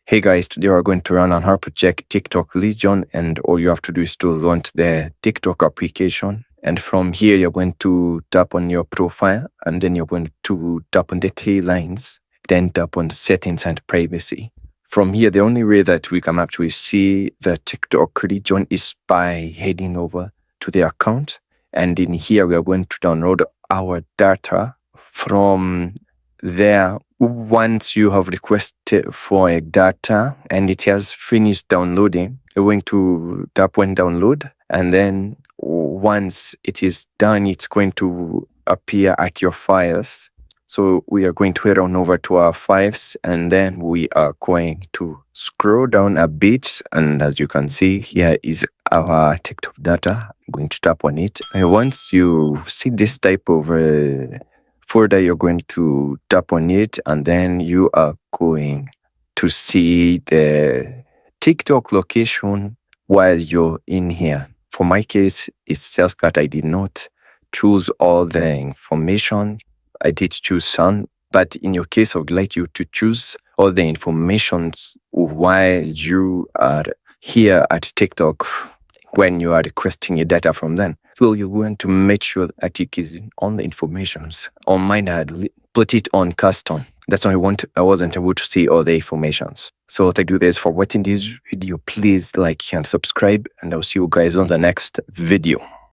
Hey guys, today we're going to run on our project TikTok Legion, and all you have to do is to launch the TikTok application. And from here, you're going to tap on your profile, and then you're going to tap on the three lines, then tap on settings and privacy. From here, the only way that we can actually see the TikTok Legion is by heading over to the account. And in here, we are going to download our data. From there, once you have requested for a data and it has finished downloading, you're going to tap on download, and then once it is done, it's going to appear at your files. So we are going to head on over to our files, and then we are going to scroll down a bit, and as you can see, here is our TikTok data. I'm going to tap on it. And once you see this type of folder, you're going to tap on it, and then you are going to see the TikTok location while you're in here. For my case, it's just that I did not choose all the information. I did choose some, but in your case, I would like you to choose all the information while you are here at TikTok when you are requesting your data from them. So you're going to make sure that you is on the informations. On mine, I had put it on custom. That's why I wasn't able to see all the informations. So thank you guys for watching this video. Please like and subscribe, and I'll see you guys on the next video.